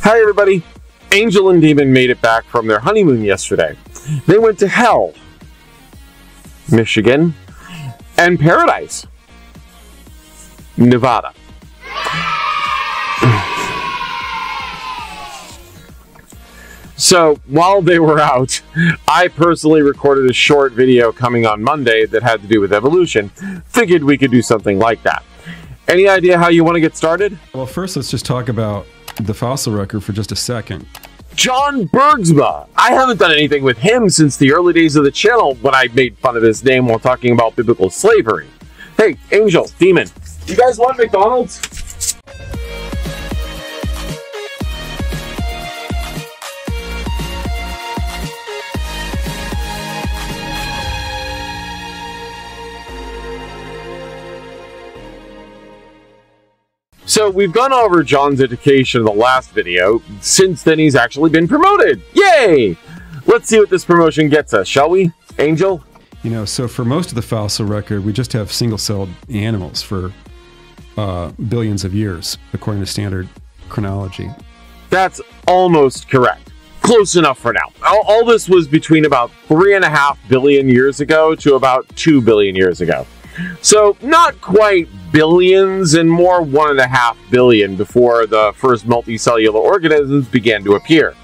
Hi everybody! Angel and Demon made it back from their honeymoon yesterday. They went to Hell, Michigan, and Paradise, Nevada. So, while they were out, I personally recorded a short video coming on Monday that had to do with evolution. Figured we could do something like that. Any idea how you want to get started? Well, first let's just talk about the fossil record for just a second. John Bergsma. I haven't done anything with him since the early days of the channel when I made fun of his name while talking about biblical slavery. Hey, Angel, Demon, you guys want McDonald's? So we've gone over John's education in the last video. Since then, he's actually been promoted. Yay! Let's see what this promotion gets us, shall we? Angel? You know, so for most of the fossil record, we just have single-celled animals for billions of years, according to standard chronology. That's almost correct. Close enough for now. All this was between about 3.5 billion years ago to about 2 billion years ago. So, not quite billions, and more 1.5 billion before the first multicellular organisms began to appear.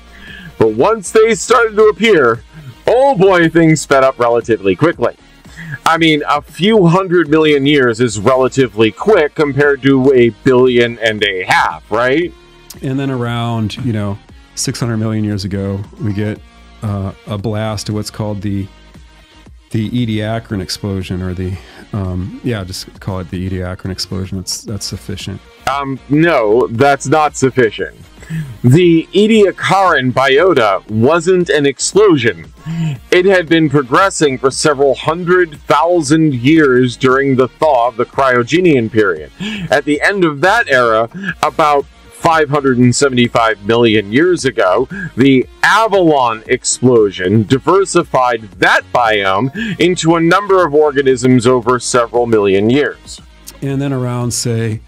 But once they started to appear, oh boy, things sped up relatively quickly. I mean, a few 100 million years is relatively quick compared to 1.5 billion, right? And then around, 600 million years ago, we get a blast of what's called the Ediacaran explosion, or just call it the Ediacaran explosion. That's sufficient. No, that's not sufficient. The Ediacaran biota wasn't an explosion. It had been progressing for several 100,000 years during the thaw of the Cryogenian period. At the end of that era, about 575 million years ago, the Avalon explosion diversified that biome into a number of organisms over several million years. And then around, say,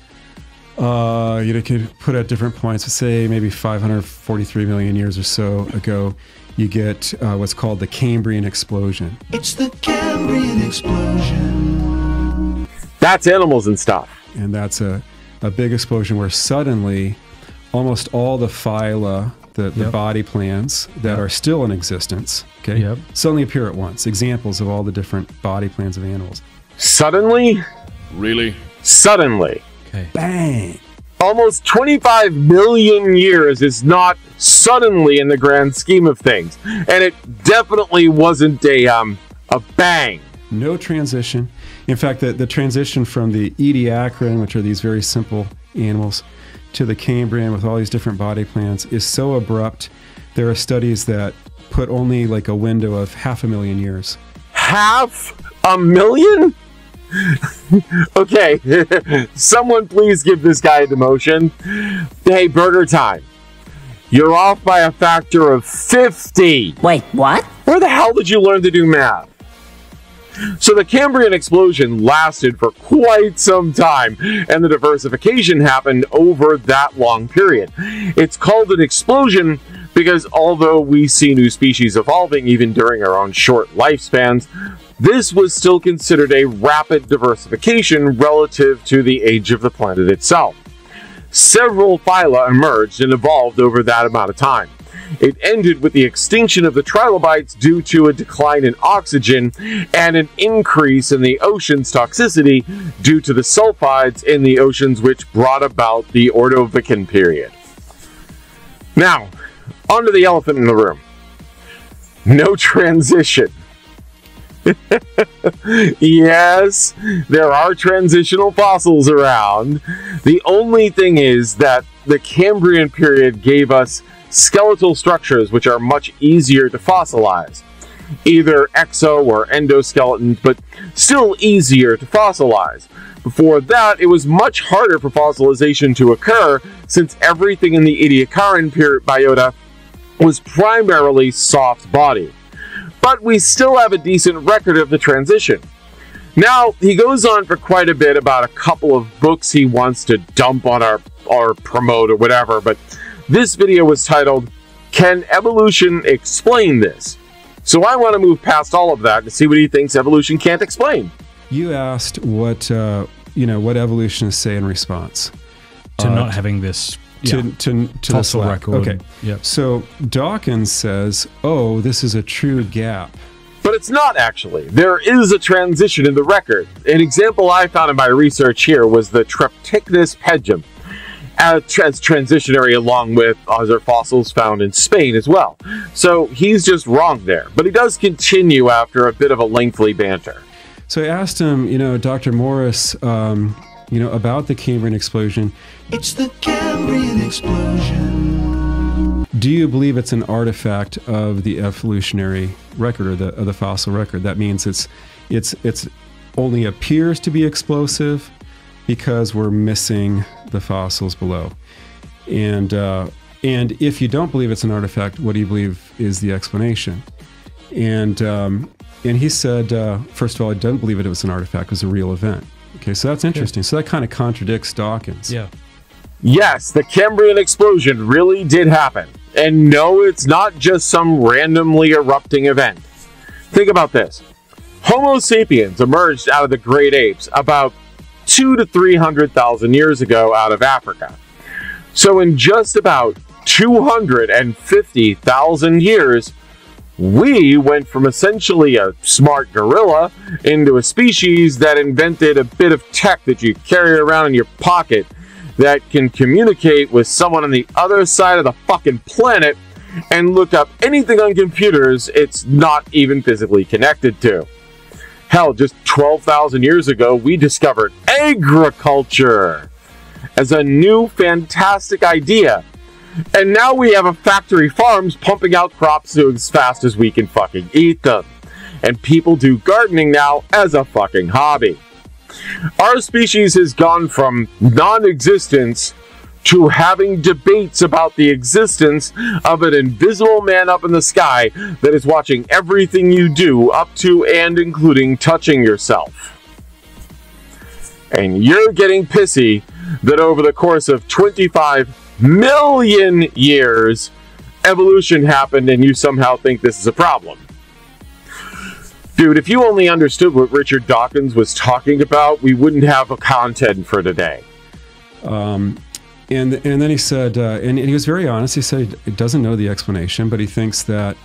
you could put at different points, say maybe 543 million years or so ago, you get what's called the Cambrian explosion. It's the Cambrian explosion. That's animals and stuff. And that's a big explosion where suddenly almost all the phyla, the body plans that are still in existence, suddenly appear at once. Examples of all the different body plans of animals. Suddenly? Really? Suddenly. Okay. Bang! Almost 25 million years is not suddenly in the grand scheme of things. And it definitely wasn't a bang. No transition. In fact, the transition from the Ediacaran, which are these very simple animals, to the Cambrian with all these different body plans is so abrupt. There are studies that put only like a window of 500,000 years. 500,000? Okay, someone please give this guy a demotion. Hey, Burger Time, you're off by a factor of 50. Wait, what? Where the hell did you learn to do math? So the Cambrian explosion lasted for quite some time, and the diversification happened over that long period. It's called an explosion because although we see new species evolving even during our own short lifespans, this was still considered a rapid diversification relative to the age of the planet itself. Several phyla emerged and evolved over that amount of time. It ended with the extinction of the trilobites due to a decline in oxygen and an increase in the ocean's toxicity due to the sulfides in the oceans, which brought about the Ordovician period. Now, onto the elephant in the room. No transition. Yes, there are transitional fossils around. The only thing is that the Cambrian period gave us skeletal structures which are much easier to fossilize. Either exo or endoskeletons, but still easier to fossilize. Before that, it was much harder for fossilization to occur since everything in the Ediacaran biota was primarily soft-bodied. But we still have a decent record of the transition. Now, he goes on for quite a bit about a couple of books he wants to dump on or promote or whatever, but This video was titled, "Can Evolution Explain This?" So I want to move past all of that to see what he thinks evolution can't explain. You asked what what evolutionists say in response to not having this to fossil this record. Okay, Yep. So Dawkins says, "Oh, this is a true gap." But it's not actually. There is a transition in the record. An example I found in my research here was the Treptichnus pedum, as transitionary along with other fossils found in Spain as well. So he's just wrong there. But he does continue after a bit of a lengthy banter. So I asked him, Dr. Morris, about the Cambrian explosion. It's the Cambrian explosion. Do you believe it's an artifact of the evolutionary record or the fossil record? That means it's only appears to be explosive because we're missing the fossils below. And if you don't believe it's an artifact, what do you believe is the explanation? And he said, first of all, I don't believe it was an artifact; it was a real event. Okay, so that's interesting. So that kind of contradicts Dawkins. Yeah. Yes, the Cambrian explosion really did happen. And no, it's not just some randomly erupting event. Think about this. Homo sapiens emerged out of the great apes about 200,000 to 300,000 years ago out of Africa. So in just about 250,000 years, we went from essentially a smart gorilla into a species that invented a bit of tech that you carry around in your pocket that can communicate with someone on the other side of the fucking planet and look up anything on computers it's not even physically connected to. Hell, just 12,000 years ago, we discovered agriculture as a new fantastic idea. And now we have factory farms pumping out crops as fast as we can fucking eat them. And people do gardening now as a fucking hobby. Our species has gone from non-existence to having debates about the existence of an invisible man up in the sky that is watching everything you do, up to and including touching yourself. And you're getting pissy that over the course of 25 million years, evolution happened and you somehow think this is a problem. Dude, if you only understood what Richard Dawkins was talking about, we wouldn't have a content for today. And then he said, and he was very honest, he said he doesn't know the explanation, but he thinks that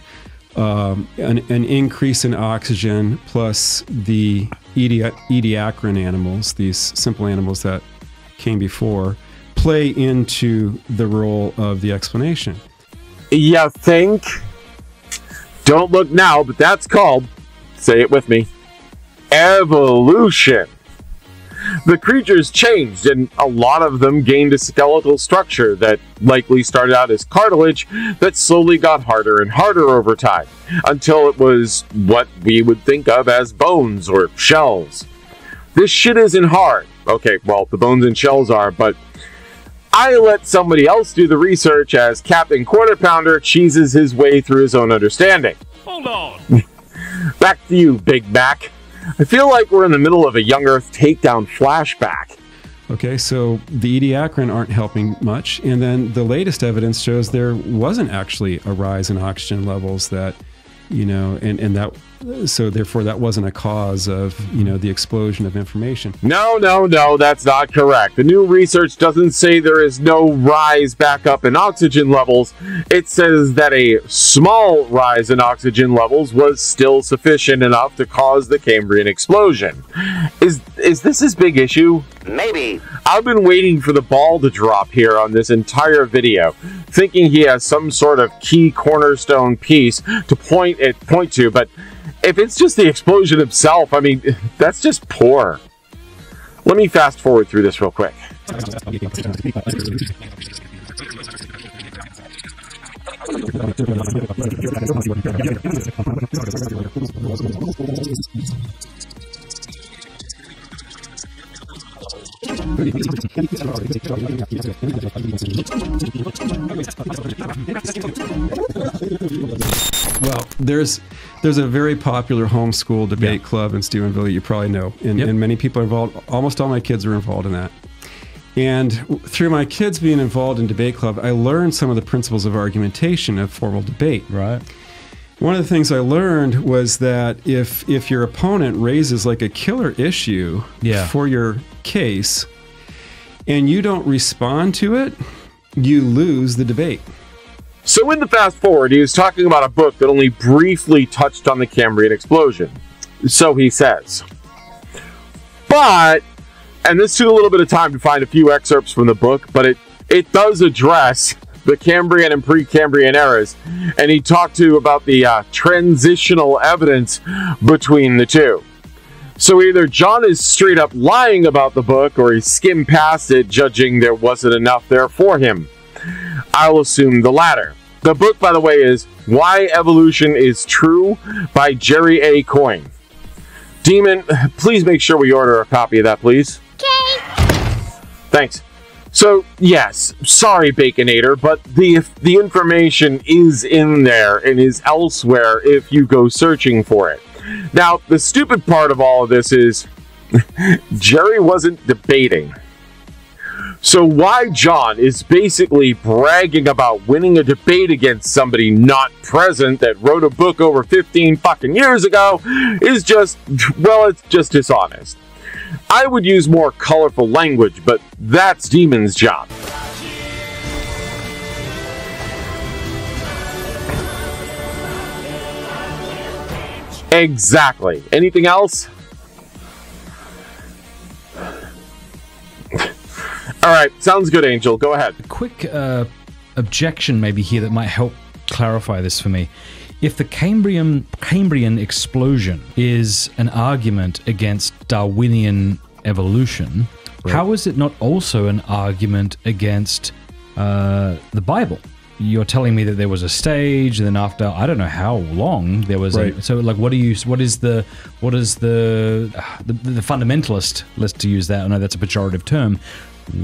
an increase in oxygen plus the ediacaran animals, these simple animals that came before, play into the role of the explanation. You think? Don't look now, but that's called, say it with me, evolution. The creatures changed, and a lot of them gained a skeletal structure that likely started out as cartilage that slowly got harder and harder over time, until it was what we would think of as bones or shells. This shit isn't hard. Okay, well, the bones and shells are, but I let somebody else do the research as Captain Quarter Pounder cheeses his way through his own understanding. Hold on. Back to you, Big Mac. I feel like we're in the middle of a Young Earth takedown flashback. Okay, so the ediacaran aren't helping much, and then the latest evidence shows there wasn't actually a rise in oxygen levels that, and that, so therefore that wasn't a cause of, the explosion of information. No, that's not correct. The new research doesn't say there is no rise back up in oxygen levels. It says that a small rise in oxygen levels was still sufficient enough to cause the Cambrian explosion. Is this his big issue? Maybe. I've been waiting for the ball to drop here on this entire video, thinking he has some sort of key cornerstone piece to point to, but if it's just the explosion itself, I mean, that's just poor. Let me fast forward through this real quick. Well, there's a very popular homeschool debate club in Steubenville you probably know, and many people are involved. Almost all my kids are involved in that. And through my kids being involved in debate club, I learned some of the principles of argumentation of formal debate. Right. One of the things I learned was that if your opponent raises like a killer issue for your case and you don't respond to it, you lose the debate. So in the fast forward, he was talking about a book that only briefly touched on the Cambrian explosion. So he says. But, and this took a little bit of time to find a few excerpts from the book, but it does address the Cambrian and pre-Cambrian eras, and he talked about the transitional evidence between the two. So either John is straight up lying about the book, or he skimmed past it, judging there wasn't enough there for him. I'll assume the latter. The book, by the way, is Why Evolution is True by Jerry A. Coyne. Demon, please make sure we order a copy of that, please. Okay. Thanks. So, yes, sorry, Baconator, but the information is in there and is elsewhere if you go searching for it. Now, the stupid part of all of this is Jerry wasn't debating. So why John is basically bragging about winning a debate against somebody not present that wrote a book over 15 fucking years ago is just, well, it's just dishonest. I would use more colorful language, but that's Demon's job. Exactly. Anything else? All right, sounds good, Angel. Go ahead. A quick objection maybe here that might help clarify this for me. If the Cambrian explosion is an argument against Darwinian evolution, how is it not also an argument against the Bible? You're telling me that there was a stage, and then after I don't know how long there was. So, like, what is the fundamentalist? Let's use that. I know that's a pejorative term.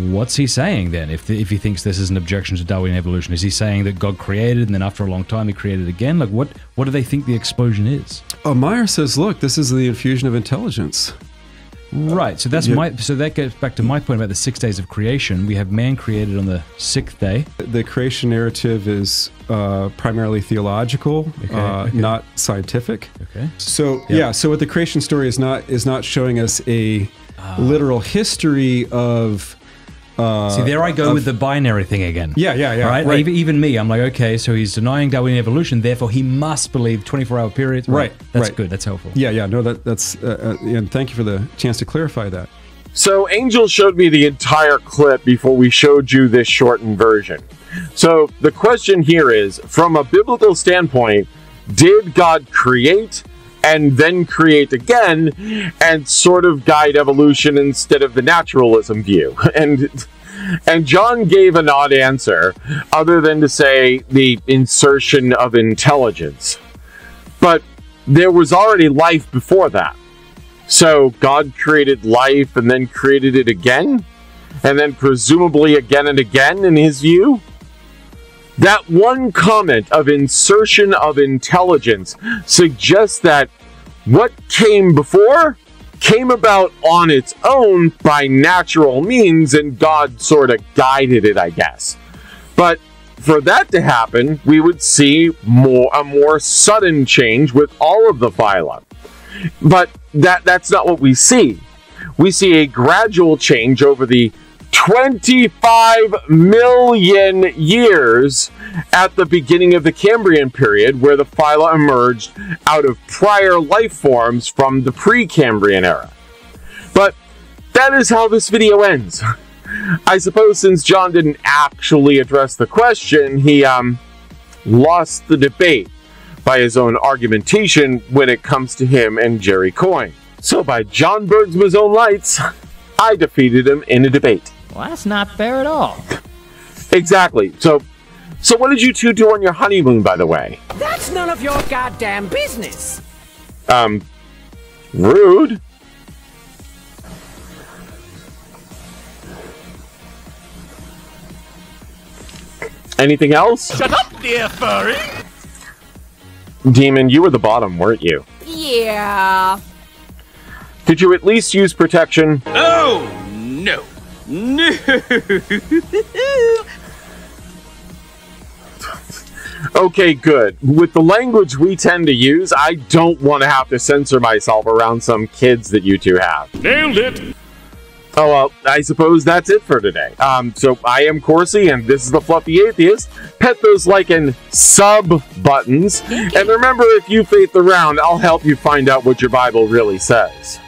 What's he saying then? If he thinks this is an objection to Darwinian evolution, is he saying that God created and then after a long time he created again? Like, what do they think the explosion is? Meyer says, look, this is the infusion of intelligence. Right. So that's so that goes back to my point about the 6 days of creation. We have man created on the 6th day. The creation narrative is primarily theological, not scientific. Okay. So so what the creation story is not showing us a literal history of. See, there I go with the binary thing again. Yeah. Right? Even me, I'm like, okay, so he's denying Darwinian evolution, therefore he must believe 24-hour periods. Right. That's good. That's helpful. Yeah. No, that's and thank you for the chance to clarify that. So Angel showed me the entire clip before we showed you this shortened version. So the question here is, from a biblical standpoint, did God create and then create again and sort of guide evolution instead of the naturalism view? And John gave an odd answer, other than to say the insertion of intelligence. But there was already life before that. So God created life and then created it again? And then presumably again and again, in his view? That one comment of insertion of intelligence suggests that what came before came about on its own by natural means, and God sort of guided it, I guess. But for that to happen, we would see a more sudden change with all of the phyla. But that's not what we see. We see a gradual change over the 25 million years at the beginning of the Cambrian period, where the phyla emerged out of prior life forms from the pre-Cambrian era. But that is how this video ends. I suppose since John didn't actually address the question, he lost the debate by his own argumentation when it comes to him and Jerry Coyne. So by John Bergsma's own lights, I defeated him in a debate. Well, that's not fair at all. Exactly. So what did you two do on your honeymoon, by the way? That's none of your goddamn business. Rude. Anything else? Shut up, dear furry! Demon, you were the bottom, weren't you? Yeah. Did you at least use protection? Oh, no. No. Okay, good. With the language we tend to use, I don't want to have to censor myself around some kids that you two have. Nailed it. Oh, well, I suppose that's it for today. So I am Corsi, and this is the Fluffy Atheist. Pet those like and sub buttons. And remember, if you faith around, I'll help you find out what your Bible really says.